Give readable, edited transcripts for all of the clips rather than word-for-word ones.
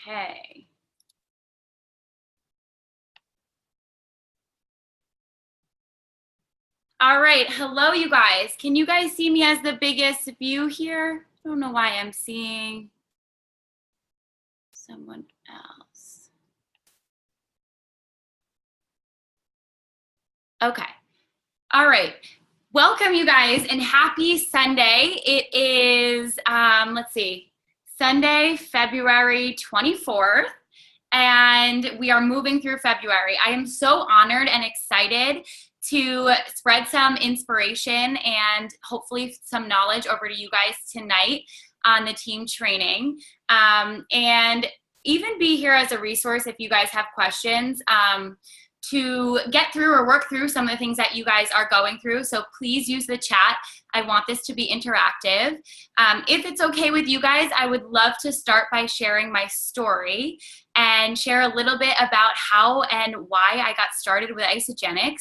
Okay. All right. Hello, you guys. Can you guys see me as the biggest view here? I don't know why I'm seeing someone else. Okay. All right. Welcome, you guys, and happy Sunday. It is, let's see, Sunday, February 24th. And we are moving through February. I am so honored and excited to spread some inspiration and hopefully some knowledge over to you guys tonight on the team training, and even be here as a resource if you guys have questions to get through or work through some of the things that you guys are going through. So please use the chat. I want this to be interactive. If it's okay with you guys, I would love to start by sharing my story and share a little bit about how and why I got started with Isagenix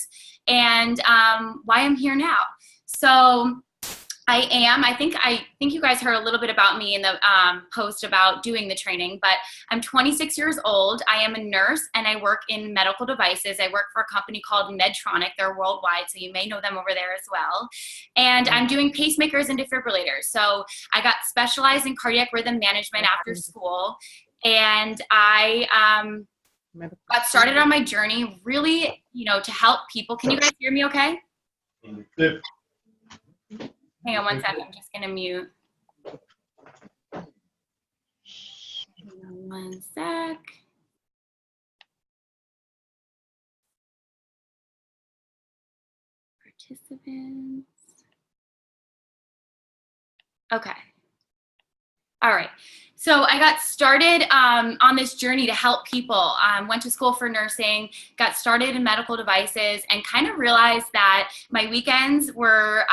and why I'm here now. So I think you guys heard a little bit about me in the post about doing the training, but I'm 26 years old. I am a nurse and I work in medical devices. I work for a company called Medtronic. They're worldwide, so you may know them over there as well. And I'm doing pacemakers and defibrillators. So I got specialized in cardiac rhythm management after school, and I got started on my journey really, to help people. Can you guys hear me okay? Good. Hang on one second, I'm just gonna mute. One sec. Participants. Okay. All right. So I got started on this journey to help people. Went to school for nursing, got started in medical devices, and kind of realized that my weekends were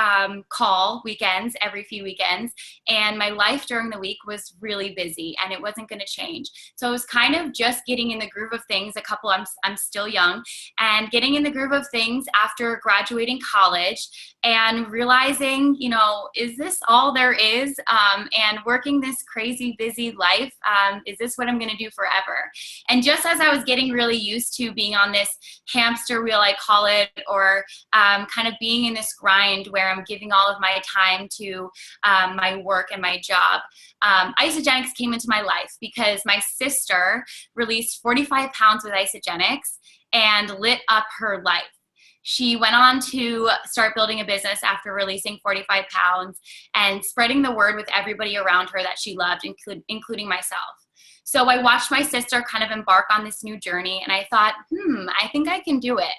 call weekends every few weekends, and my life during the week was really busy, and it wasn't going to change. So I was kind of just getting in the groove of things. I'm still young, and getting in the groove of things after graduating college, and realizing, is this all there is? And working this crazy busy life, is this what I'm going to do forever? And just as I was getting really used to being on this hamster wheel, I call it, or kind of being in this grind where I'm giving all of my time to my work and my job, Isagenix came into my life because my sister released 45 pounds with Isagenix and lit up her life. She went on to start building a business after releasing 45 pounds and spreading the word with everybody around her that she loved, including myself. So I watched my sister kind of embark on this new journey, and I thought, I think I can do it.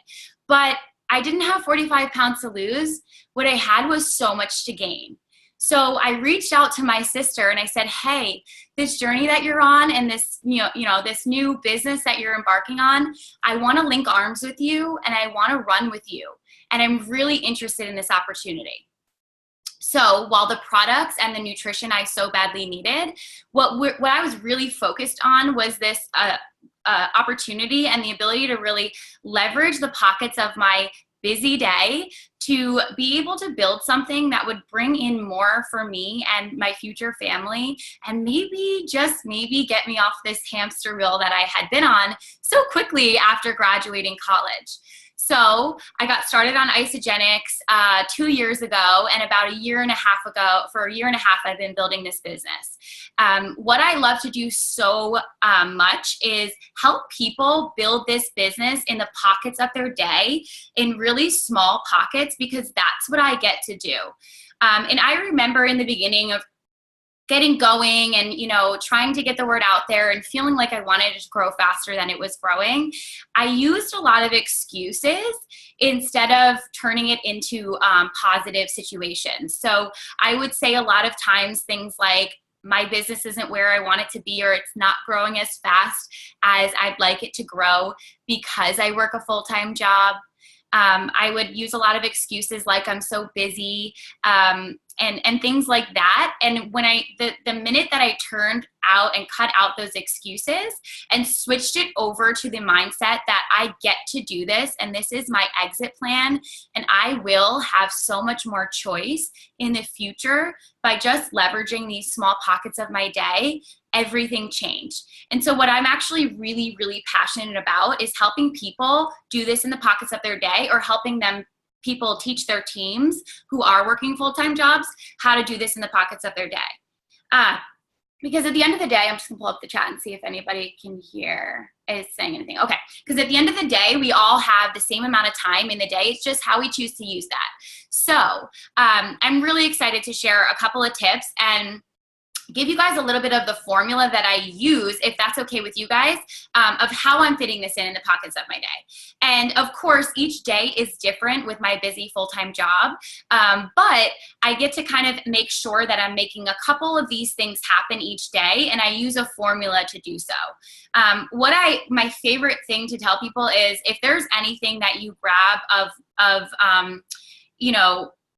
But I didn't have 45 pounds to lose. What I had was so much to gain. So I reached out to my sister and I said, hey, this journey that you're on and this, this new business that you're embarking on, I want to link arms with you and I want to run with you. And I'm really interested in this opportunity. So while the products and the nutrition I so badly needed, what I was really focused on was this opportunity and the ability to really leverage the pockets of my busy day to be able to build something that would bring in more for me and my future family, and maybe, just maybe, get me off this hamster wheel that I had been on so quickly after graduating college. So I got started on Isagenix 2 years ago, and about a year and a half ago, for a year and a half, I've been building this business. What I love to do so much is help people build this business in the pockets of their day, in really small pockets, because that's what I get to do. And I remember in the beginning of getting going and, trying to get the word out there and feeling like I wanted it to grow faster than it was growing, I used a lot of excuses instead of turning it into positive situations. So I would say a lot of times things like, my business isn't where I want it to be, or it's not growing as fast as I'd like it to grow because I work a full-time job. I would use a lot of excuses like I'm so busy, and things like that. And when the minute that I turned out and cut out those excuses and switched it over to the mindset that I get to do this and this is my exit plan, and I will have so much more choice in the future by just leveraging these small pockets of my day, everything changed. And so what I'm actually really, really passionate about is helping people do this in the pockets of their day, or helping people teach their teams who are working full-time jobs how to do this in the pockets of their day. Because at the end of the day, I'm just gonna pull up the chat and see if anybody can hear is saying anything. Okay, because at the end of the day, we all have the same amount of time in the day. It's just how we choose to use that. So I'm really excited to share a couple of tips and give you guys a little bit of the formula that I use, if that's okay with you guys, of how I'm fitting this in the pockets of my day. And of course, each day is different with my busy full-time job, but I get to kind of make sure that I'm making a couple of these things happen each day, and I use a formula to do so. My favorite thing to tell people is, if there's anything that you grab of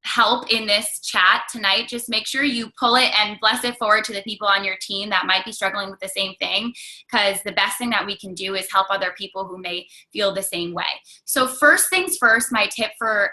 help in this chat tonight, just make sure you pull it and bless it forward to the people on your team that might be struggling with the same thing, because the best thing that we can do is help other people who may feel the same way. So first things first, my tip for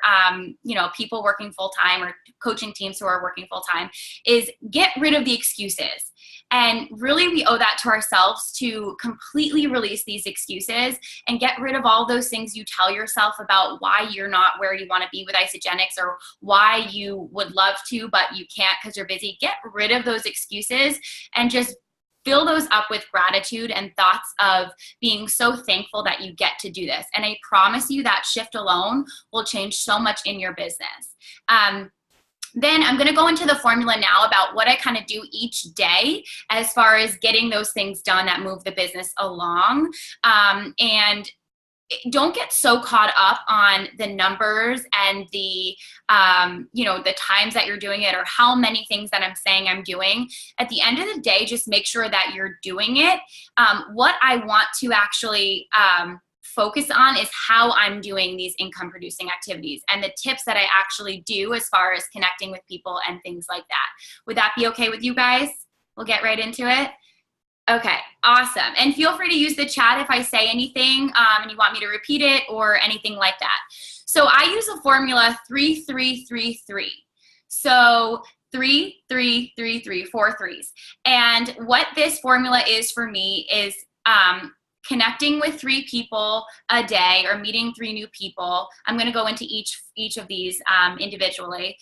people working full-time or coaching teams who are working full-time is get rid of the excuses. And really, we owe that to ourselves to completely release these excuses and get rid of all those things you tell yourself about why you're not where you want to be with Isagenix, or why you would love to, but you can't because you're busy. Get rid of those excuses and just fill those up with gratitude and thoughts of being so thankful that you get to do this. And I promise you that shift alone will change so much in your business. Then I'm going to go into the formula now about what I kind of do each day as far as getting those things done that move the business along. And don't get so caught up on the numbers and the times that you're doing it, or how many things that I'm saying I'm doing. At the end of the day, just make sure that you're doing it. What I want to actually focus on is how I'm doing these income producing activities and the tips that I actually do as far as connecting with people and things like that. Would that be okay with you guys? We'll get right into it. Okay, awesome. And feel free to use the chat if I say anything and you want me to repeat it or anything like that. So I use a formula 3-3-3-3. So 3-3-3-3, 4 threes. And what this formula is for me is connecting with 3 people a day, or meeting 3 new people. I'm going to go into each of these individually.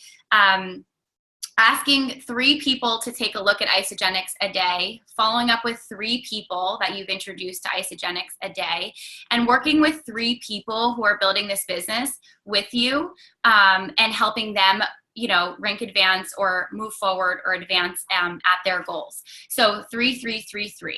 Asking 3 people to take a look at Isagenix a day, following up with 3 people that you've introduced to Isagenix a day, and working with 3 people who are building this business with you, and helping them rank, advance, or move forward or advance at their goals. So 3-3-3-3.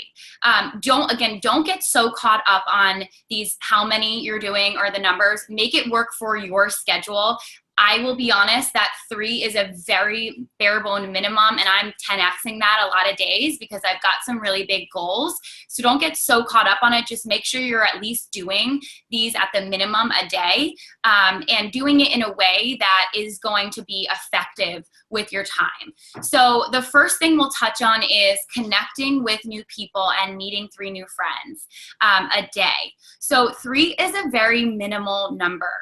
Don't get so caught up on these, how many you're doing or the numbers. Make it work for your schedule. I will be honest that 3 is a very bare bone minimum, and I'm 10xing that a lot of days because I've got some really big goals. So don't get so caught up on it. Just make sure you're at least doing these at the minimum a day, and doing it in a way that is going to be effective with your time. So the first thing we'll touch on is connecting with new people and meeting 3 new friends a day. So 3 is a very minimal number.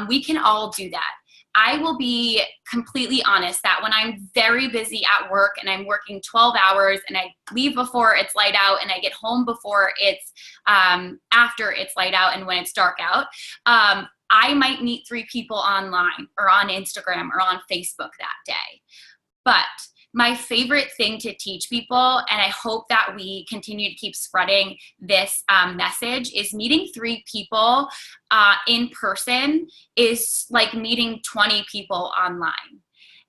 We can all do that. I will be completely honest that when I'm very busy at work and I'm working 12 hours and I leave before it's light out and I get home before it's after it's light out and when it's dark out, I might meet 3 people online or on Instagram or on Facebook that day. But my favorite thing to teach people, and I hope that we continue to keep spreading this message, is meeting 3 people in person is like meeting 20 people online.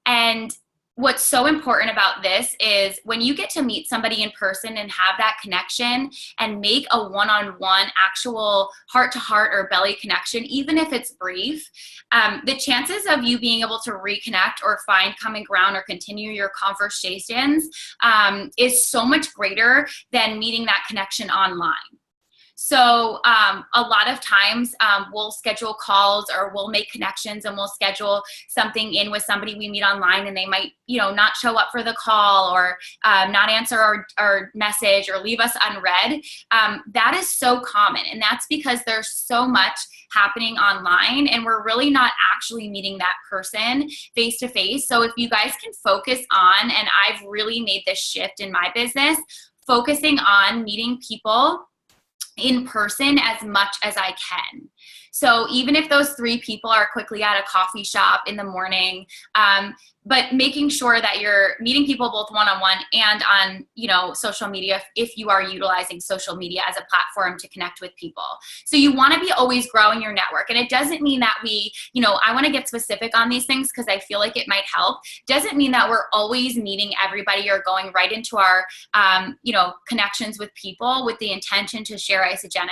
And what's so important about this is when you get to meet somebody in person and have that connection and make a one-on-one actual heart-to-heart or belly connection, even if it's brief, the chances of you being able to reconnect or find common ground or continue your conversations is so much greater than meeting that connection online. So a lot of times we'll schedule calls or we'll make connections and we'll schedule something in with somebody we meet online, and they might, not show up for the call or not answer our message or leave us unread. That is so common, and that's because there's so much happening online and we're really not actually meeting that person face to face. So if you guys can focus on, and I've really made this shift in my business, focusing on meeting people in person as much as I can. So even if those 3 people are quickly at a coffee shop in the morning, but making sure that you're meeting people both one-on-one and on, you know, social media, if you are utilizing social media as a platform to connect with people. So you want to be always growing your network. And it doesn't mean that we, you know, I want to get specific on these things because I feel like it might help. Doesn't mean that we're always meeting everybody or going right into our, you know, connections with people with the intention to share Isagenix.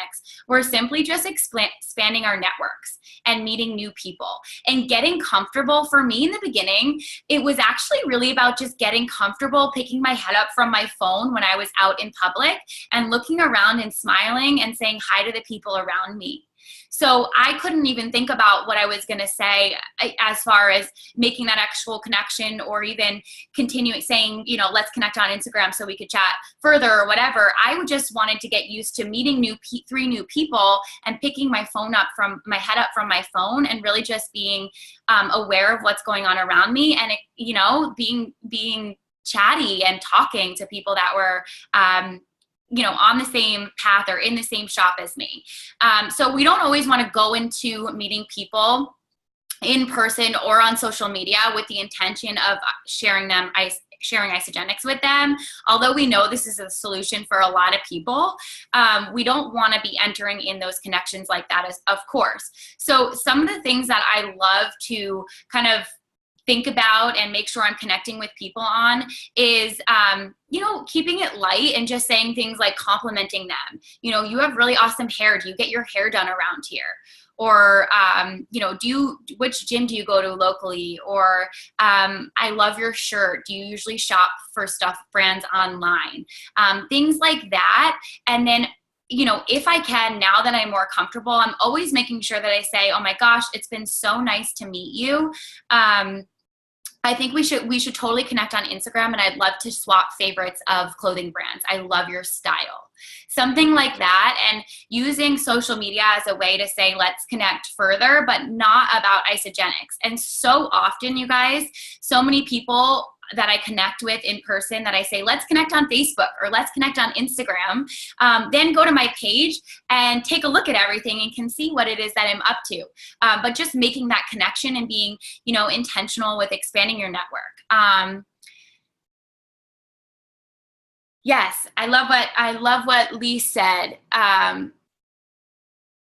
We're simply just expanding our networks and meeting new people and getting comfortable. For me in the beginning, it was actually really about just getting comfortable, picking my head up from my phone when I was out in public and looking around and smiling and saying hi to the people around me. So I couldn't even think about what I was going to say as far as making that actual connection or even continuing saying, you know, let's connect on Instagram so we could chat further or whatever. I just wanted to get used to meeting 3 new people and picking my head up from my phone and really just being aware of what's going on around me and, you know, being chatty and talking to people that were, you know, on the same path or in the same shop as me. So we don't always want to go into meeting people in person or on social media with the intention of sharing Isagenix with them. Although we know this is a solution for a lot of people, we don't want to be entering in those connections like that, of course. So some of the things that I love to kind of think about and make sure I'm connecting with people on is, you know, keeping it light and just saying things like complimenting them. You know, you have really awesome hair. Do you get your hair done around here? Or, you know, which gym do you go to locally? Or, I love your shirt. Do you usually shop for stuff brands online? Things like that. And then, you know, if I can, now that I'm more comfortable, I'm always making sure that I say, oh my gosh, it's been so nice to meet you. I think we should totally connect on Instagram, and I'd love to swap favorites of clothing brands. I love your style. Something like that, and using social media as a way to say, let's connect further, but not about Isagenix. And so often, you guys, so many people that I connect with in person that I say, let's connect on Facebook or let's connect on Instagram, then go to my page and take a look at everything and can see what it is that I'm up to. But just making that connection and being, you know, intentional with expanding your network. Yes, I love what Lee said.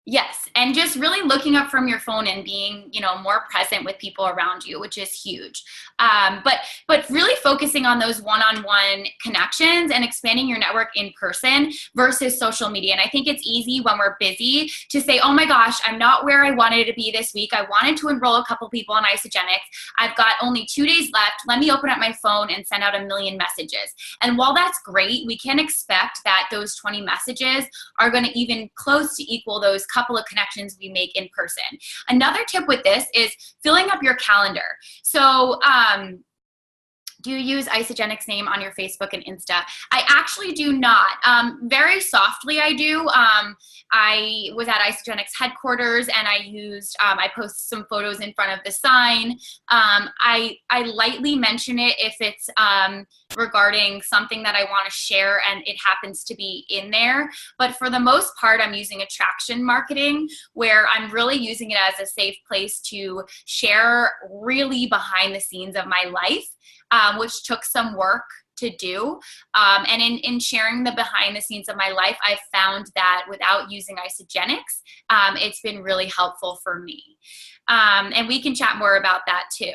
Yes, and just really looking up from your phone and being, you know, more present with people around you, which is huge. But really focusing on those one-on-one connections and expanding your network in person versus social media. And I think it's easy when we're busy to say, oh my gosh, I'm not where I wanted to be this week. I wanted to enroll a couple people on Isagenix. I've got only 2 days left. Let me open up my phone and send out 1 million messages. And while that's great, we can expect that those 20 messages are going to even close to equal those couple of connections we make in person. Another tip with this is filling up your calendar. So, do you use Isagenix name on your Facebook and Insta? I actually do not. Very softly I do. I was at Isagenix headquarters and I post some photos in front of the sign. I lightly mention it if it's regarding something that I want to share and it happens to be in there. But for the most part, I'm using attraction marketing where I'm really using it as a safe place to share really behind the scenes of my life. Which took some work to do. And in sharing the behind the scenes of my life, I've found that without using Isagenix, it's been really helpful for me. And we can chat more about that too.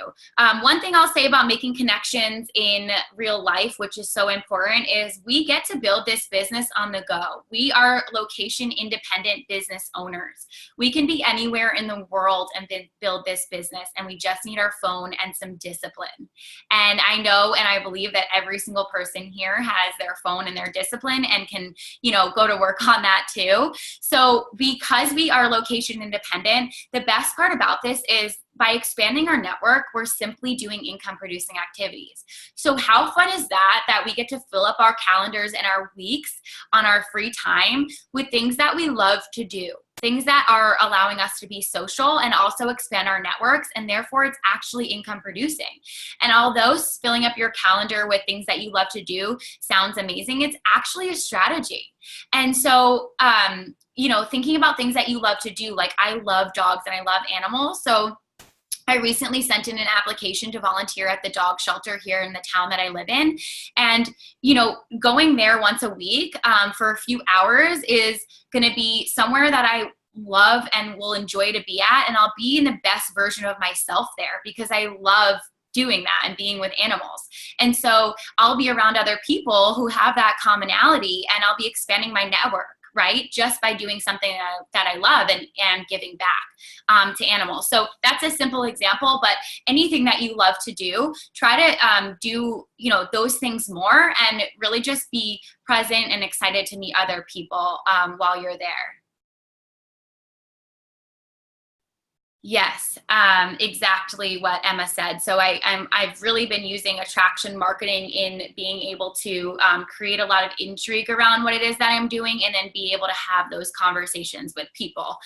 One thing I'll say about making connections in real life, which is so important, is we get to build this business on the go. We are location independent business owners. We can be anywhere in the world and build this business, and we just need our phone and some discipline. And I know and I believe that every single person here has their phone and their discipline and can, you know, go to work on that too. So because we are location independent, the best part about this is by expanding our network, we're simply doing income producing activities. So how fun is that we get to fill up our calendars and our weeks on our free time with things that we love to do, things that are allowing us to be social and also expand our networks, and therefore it's actually income producing. And although filling up your calendar with things that you love to do sounds amazing, it's actually a strategy. And so, thinking about things that you love to do, like I love dogs and I love animals. So I recently sent in an application to volunteer at the dog shelter here in the town that I live in. And, going there once a week for a few hours is going to be somewhere that I love and will enjoy to be at. And I'll be in the best version of myself there because I love doing that and being with animals. And so I'll be around other people who have that commonality, and I'll be expanding my network, right? Just by doing something that I love and giving back to animals. So that's a simple example, but anything that you love to do, try to do, those things more, and really just be present and excited to meet other people while you're there. Yes, exactly what Emma said. So I've really been using attraction marketing in being able to create a lot of intrigue around what it is that I'm doing, and then be able to have those conversations with people.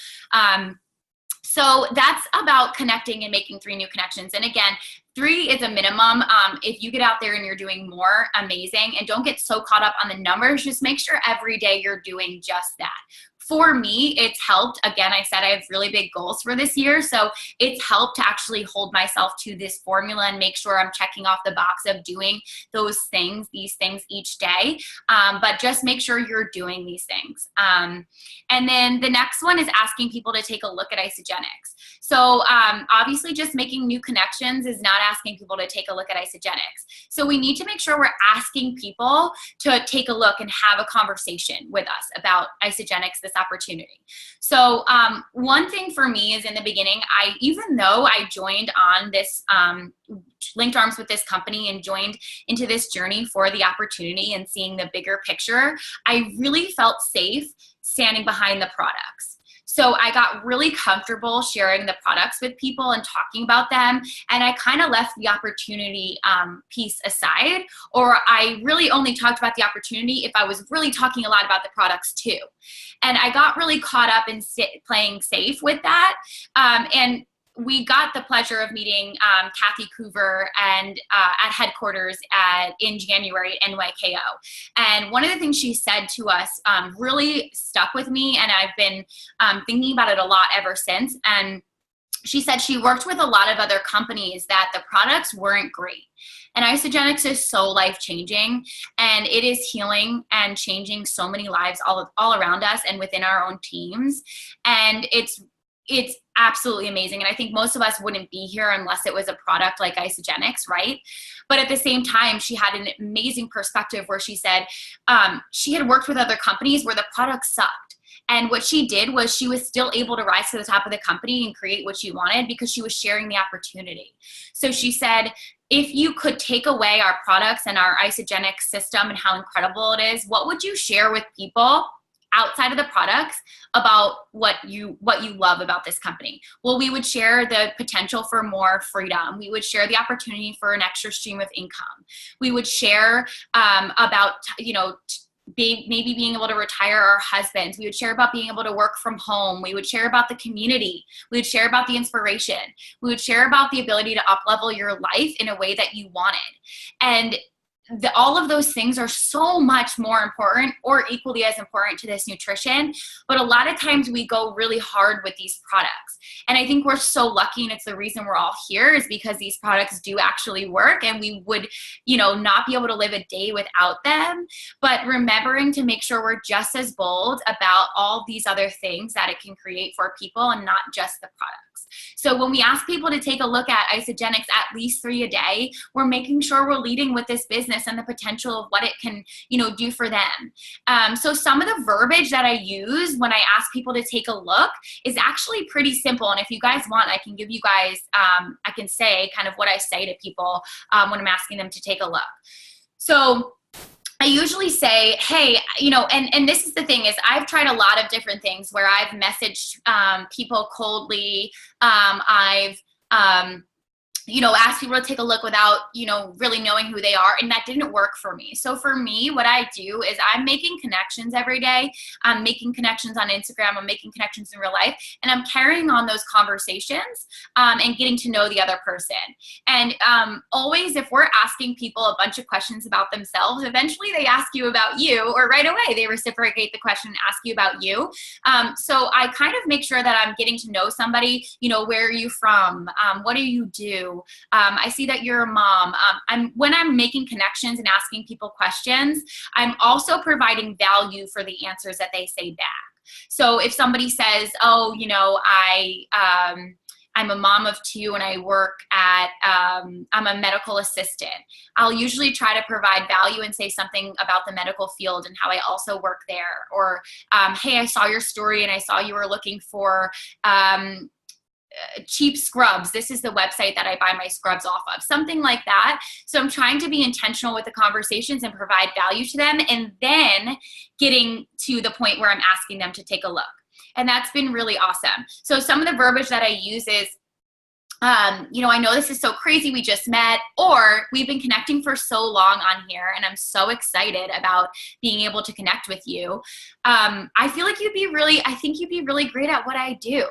So that's about connecting and making 3 new connections. And again, 3 is a minimum. If you get out there and you're doing more, amazing. And don't get so caught up on the numbers. Just make sure every day you're doing just that. For me, it's helped. Again, I said I have really big goals for this year. So it's helped to actually hold myself to this formula and make sure I'm checking off the box of doing these things each day. But just make sure you're doing these things. And then the next one is asking people to take a look at Isogenics. So obviously just making new connections is not asking people to take a look at Isogenics. So we need to make sure we're asking people to take a look and have a conversation with us about Isogenics, this opportunity. So one thing for me is, in the beginning, even though I joined on this, linked arms with this company and joined into this journey for the opportunity and seeing the bigger picture, I really felt safe standing behind the products. So I got really comfortable sharing the products with people and talking about them. And I kind of left the opportunity piece aside, or I really only talked about the opportunity if I was really talking a lot about the products too. And I got really caught up in playing safe with that. And we got the pleasure of meeting Kathy Coover and at headquarters in January at NYKO. And one of the things she said to us really stuck with me, and I've been thinking about it a lot ever since. And she said she worked with a lot of other companies that the products weren't great. And Isogenics is so life-changing, and it is healing and changing so many lives all around us and within our own teams. And it's absolutely amazing. And I think most of us wouldn't be here unless it was a product like Isogenics, right? But at the same time, she had an amazing perspective where she said she had worked with other companies where the product sucked. And what she did was she was still able to rise to the top of the company and create what she wanted because she was sharing the opportunity. So she said, if you could take away our products and our Isogenics system and how incredible it is, what would you share with people outside of the products about what you love about this company? Well, we would share the potential for more freedom. We would share the opportunity for an extra stream of income. We would share about, maybe being able to retire our husbands. We would share about being able to work from home. We would share about the community. We would share about the inspiration. We would share about the ability to up-level your life in a way that you wanted. And all of those things are so much more important, or equally as important, to this nutrition. But a lot of times we go really hard with these products. And I think we're so lucky, and it's the reason we're all here, is because these products do actually work, and we would, not be able to live a day without them. But remembering to make sure we're just as bold about all these other things that it can create for people, and not just the products. So when we ask people to take a look at Isogenics at least 3 a day, we're making sure we're leading with this business and the potential of what it can, do for them. So some of the verbiage that I use when I ask people to take a look is actually pretty simple. And if you guys want, I can give you guys, I can say kind of what I say to people when I'm asking them to take a look. So I usually say, hey, and this is the thing, is I've tried a lot of different things where I've messaged people coldly. I've ask people to take a look without, really knowing who they are. And that didn't work for me. So for me, what I do is I'm making connections every day. I'm making connections on Instagram. I'm making connections in real life. And I'm carrying on those conversations and getting to know the other person. And always, if we're asking people a bunch of questions about themselves, eventually they ask you about you, or right away they reciprocate the question and ask you about you. So I kind of make sure that I'm getting to know somebody, where are you from? What do you do? I see that you're a mom. When I'm making connections and asking people questions, I'm also providing value for the answers that they say back. So if somebody says, oh, I'm a mom of 2 and I work at, I'm a medical assistant, I'll usually try to provide value and say something about the medical field and how I also work there. Or, hey, I saw your story and I saw you were looking for cheap scrubs. This is the website that I buy my scrubs off of, something like that. So I'm trying to be intentional with the conversations and provide value to them, and then getting to the point where I'm asking them to take a look. And that's been really awesome. So some of the verbiage that I use is, I know this is so crazy, we just met, or we've been connecting for so long on here and I'm so excited about being able to connect with you. I think you'd be really great at what I do.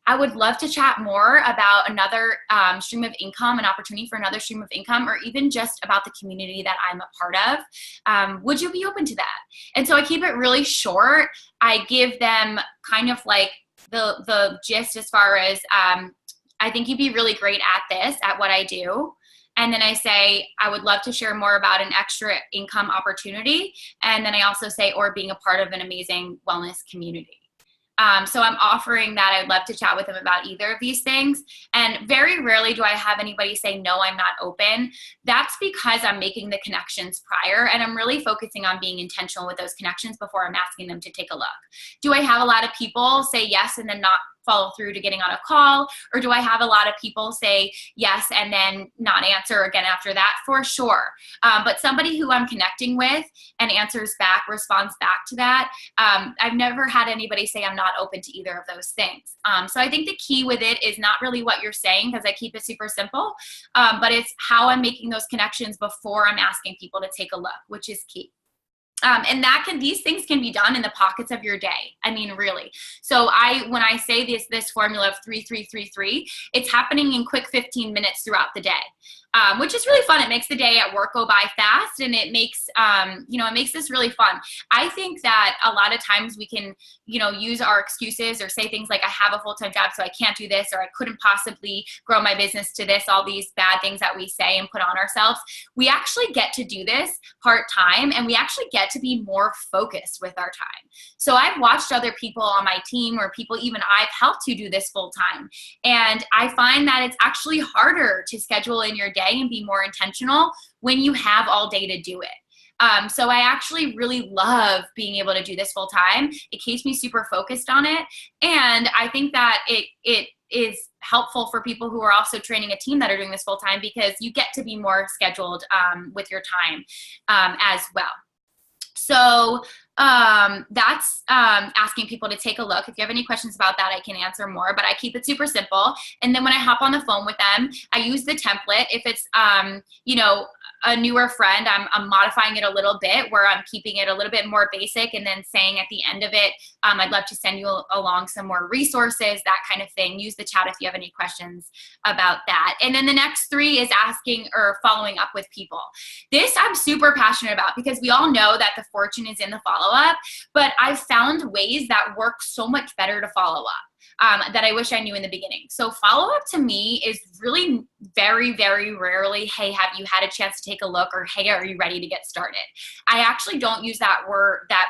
I would love to chat more about another stream of income, an opportunity for another stream of income, or even just about the community that I'm a part of. Would you be open to that? And so I keep it really short. I give them kind of like the gist as far as, I think you'd be really great at this, at what I do. And then I say, I would love to share more about an extra income opportunity. And then I also say, or being a part of an amazing wellness community. So I'm offering that. I'd love to chat with them about either of these things. And very rarely do I have anybody say, no, I'm not open. That's because I'm making the connections prior, and I'm really focusing on being intentional with those connections before I'm asking them to take a look. Do I have a lot of people say yes and then not follow through to getting on a call? Or do I have a lot of people say yes and then not answer again after that? For sure. But somebody who I'm connecting with and answers back, responds back to that, I've never had anybody say I'm not open to either of those things. So I think the key with it is not really what you're saying, because I keep it super simple, but it's how I'm making those connections before I'm asking people to take a look, which is key. And these things can be done in the pockets of your day. I mean, really. So when I say this formula of 3-3-3-3, it's happening in quick 15 minutes throughout the day, which is really fun. It makes the day at work go by fast, and it makes, it makes this really fun. I think that a lot of times we can, use our excuses or say things like, I have a full-time job, so I can't do this, or I couldn't possibly grow my business to this, all these bad things that we say and put on ourselves. We actually get to do this part-time, and we actually get to be more focused with our time. So I've watched other people on my team, or people even I've helped to do this full-time, and I find that it's actually harder to schedule in your day and be more intentional when you have all day to do it. So I actually really love being able to do this full time. It keeps me super focused on it. And I think that it is helpful for people who are also training a team that are doing this full time, because you get to be more scheduled with your time as well. So that's asking people to take a look. If you have any questions about that, I can answer more, but I keep it super simple. And then when I hop on the phone with them, I use the template. If it's, a newer friend, I'm modifying it a little bit, where I'm keeping it a little bit more basic, and then saying at the end of it, I'd love to send you along some more resources, that kind of thing. Use the chat if you have any questions about that. And then the next 3 is asking or following up with people. This I'm super passionate about, because we all know that the fortune is in the follow-up, but I've found ways that work so much better to follow up. That I wish I knew in the beginning. So follow-up to me is really very, very rarely, hey, have you had a chance to take a look, or hey, are you ready to get started? I actually don't use that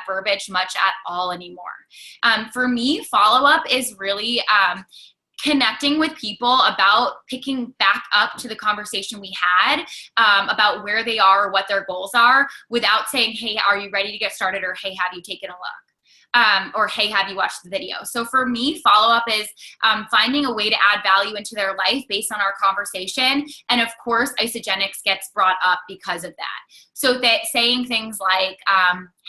verbiage much at all anymore. For me, follow-up is really connecting with people about picking back up to the conversation we had about where they are or what their goals are, without saying, hey, are you ready to get started, or hey, have you taken a look? Or hey, have you watched the video? So for me, follow-up is finding a way to add value into their life based on our conversation. And of course, Isogenics gets brought up because of that. So that saying things like,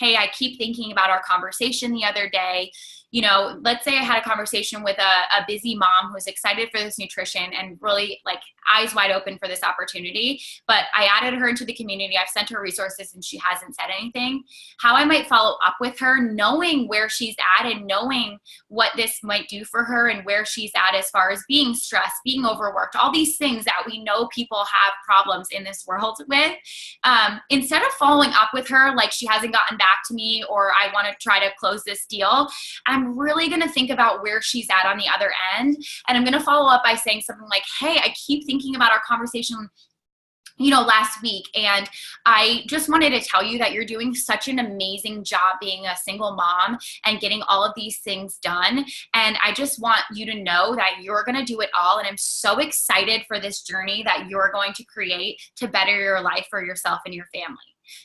hey, I keep thinking about our conversation the other day. You know, let's say I had a conversation with a busy mom who's excited for this nutrition and really like eyes wide open for this opportunity, but I added her into the community. I've sent her resources and she hasn't said anything. How I might follow up with her, knowing where she's at and knowing what this might do for her and where she's at as far as being stressed, being overworked, all these things that we know people have problems in this world with. Instead of following up with her like she hasn't gotten back to me or I want to try to close this deal, I'm really going to think about where she's at on the other end. And I'm going to follow up by saying something like, hey, I keep thinking about our conversation, you know, last week. And I just wanted to tell you that you're doing such an amazing job being a single mom and getting all of these things done. And I just want you to know that you're going to do it all. And I'm so excited for this journey that you're going to create to better your life for yourself and your family.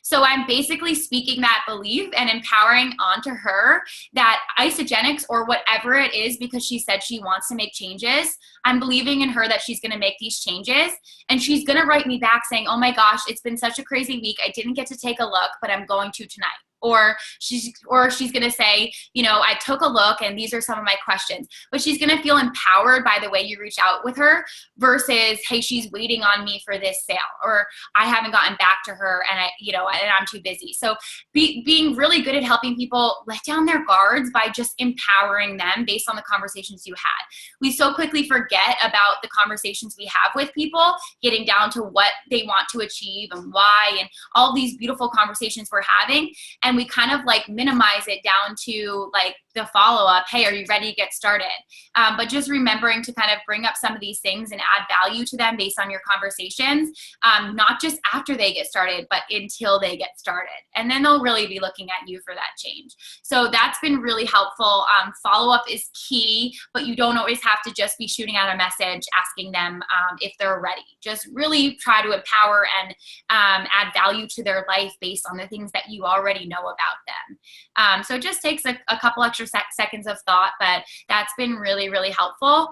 So I'm basically speaking that belief and empowering onto her that Isagenix or whatever it is, because she said she wants to make changes, I'm believing in her that she's going to make these changes. And she's going to write me back saying, oh my gosh, it's been such a crazy week. I didn't get to take a look, but I'm going to tonight. Or she's going to say, you know, I took a look and these are some of my questions. But she's going to feel empowered by the way you reach out with her versus, hey, she's waiting on me for this sale, or I haven't gotten back to her and I'm too busy. So being really good at helping people let down their guards by just empowering them based on the conversations you had. We so quickly forget about the conversations we have with people, getting down to what they want to achieve and why, and all these beautiful conversations we're having. And we kind of like minimize it down to like the follow-up, hey, are you ready to get started? But just remembering to kind of bring up some of these things and add value to them based on your conversations, not just after they get started, but until they get started. And then they'll really be looking at you for that change. So that's been really helpful. Follow-up is key, but you don't always have to just be shooting out a message asking them if they're ready. Just really try to empower and add value to their life based on the things that you already know about them. So it just takes a couple extra seconds of thought, but that's been really, really helpful.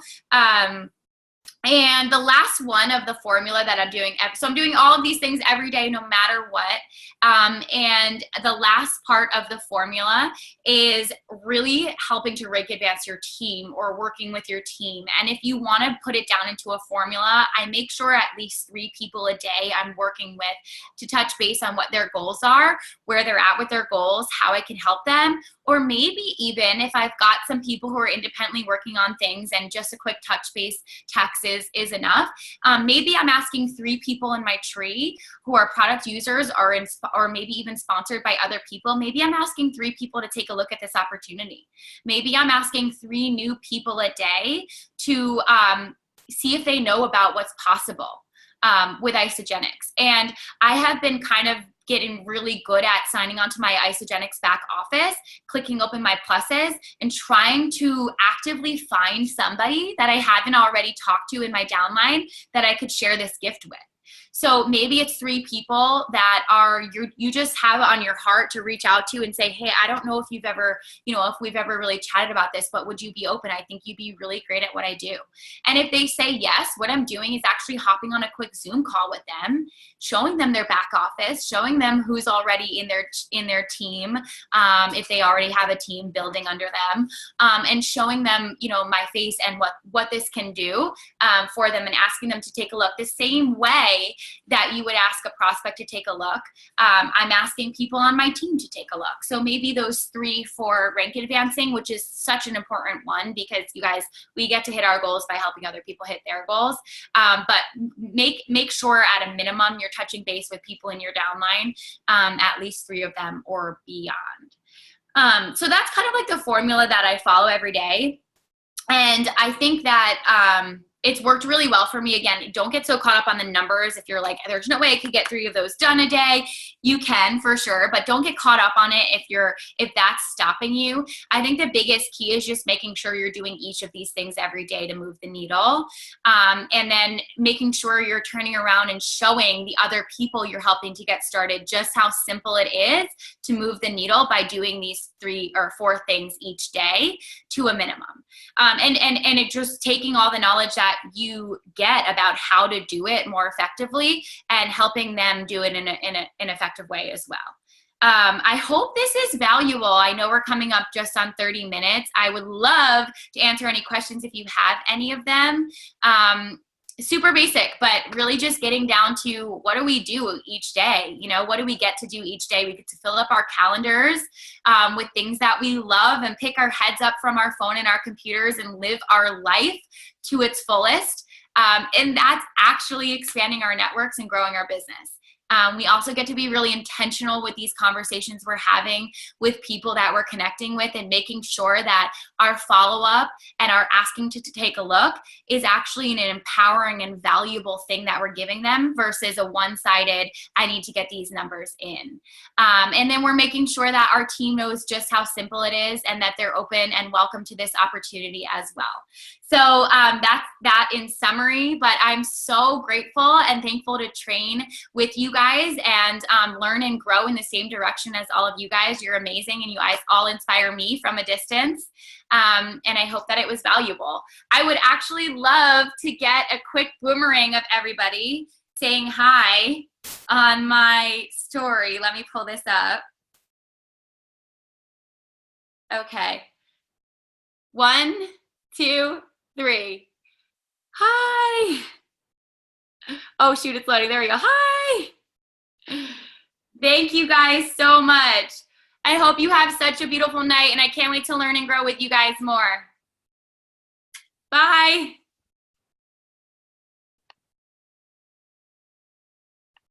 And the last one of the formula that I'm doing, so I'm doing all of these things every day, no matter what. And the last part of the formula is really helping to rank advance your team or working with your team. And if you want to put it down into a formula, I make sure at least 3 people a day I'm working with to touch base on what their goals are, where they're at with their goals, how I can help them, or maybe even if I've got some people who are independently working on things and just a quick touch base text is enough. Maybe I'm asking 3 people in my tree who are product users or maybe even sponsored by other people. Maybe I'm asking 3 people to take a look at this opportunity. Maybe I'm asking 3 new people a day to see if they know about what's possible with Isagenix. And I have been kind of getting really good at signing onto my Isagenix back office, clicking open my pluses, and trying to actively find somebody that I haven't already talked to in my downline that I could share this gift with. So maybe it's 3 people that you just have on your heart to reach out to and say, hey, I don't know if you've ever, if we've ever really chatted about this, but would you be open? I think you'd be really great at what I do. And if they say yes, what I'm doing is actually hopping on a quick Zoom call with them, showing them their back office, showing them who's already in their team, if they already have a team building under them, and showing them, my face and what this can do for them, and asking them to take a look the same way that you would ask a prospect to take a look. I'm asking people on my team to take a look. So maybe those 3 for rank advancing, which is such an important one because you guys, we get to hit our goals by helping other people hit their goals. But make sure at a minimum you're touching base with people in your downline, at least 3 of them or beyond. So that's kind of like the formula that I follow every day. And I think that it's worked really well for me. Again, don't get so caught up on the numbers. If you're like, there's no way I could get 3 of those done a day, you can for sure, but don't get caught up on it if that's stopping you. I think the biggest key is just making sure you're doing each of these things every day to move the needle. And then making sure you're turning around and showing the other people you're helping to get started just how simple it is to move the needle by doing these 3 or 4 things each day to a minimum. And it just taking all the knowledge that you get about how to do it more effectively and helping them do it in an effective way as well. I hope this is valuable. I know we're coming up just on 30 minutes. I would love to answer any questions if you have any of them. Super basic, but really just getting down to what do we do each day? You know, what do we get to do each day? We get to fill up our calendars with things that we love and pick our heads up from our phone and our computers and live our life to its fullest. And that's actually expanding our networks and growing our business. We also get to be really intentional with these conversations we're having with people that we're connecting with, and making sure that our follow-up and our asking to take a look is actually an empowering and valuable thing that we're giving them, versus a one-sided, I need to get these numbers in. And then we're making sure that our team knows just how simple it is and that they're open and welcome to this opportunity as well. So that's that in summary, but I'm so grateful and thankful to train with you guys and learn and grow in the same direction as all of you guys. You're amazing, and you guys all inspire me from a distance. And I hope that it was valuable. I would actually love to get a quick boomerang of everybody saying hi on my story. Let me pull this up. Okay. 1, 2, 3. Hi. Oh, shoot, it's loading. There we go. Hi. Thank you guys so much. I hope you have such a beautiful night, and I can't wait to learn and grow with you guys more. Bye.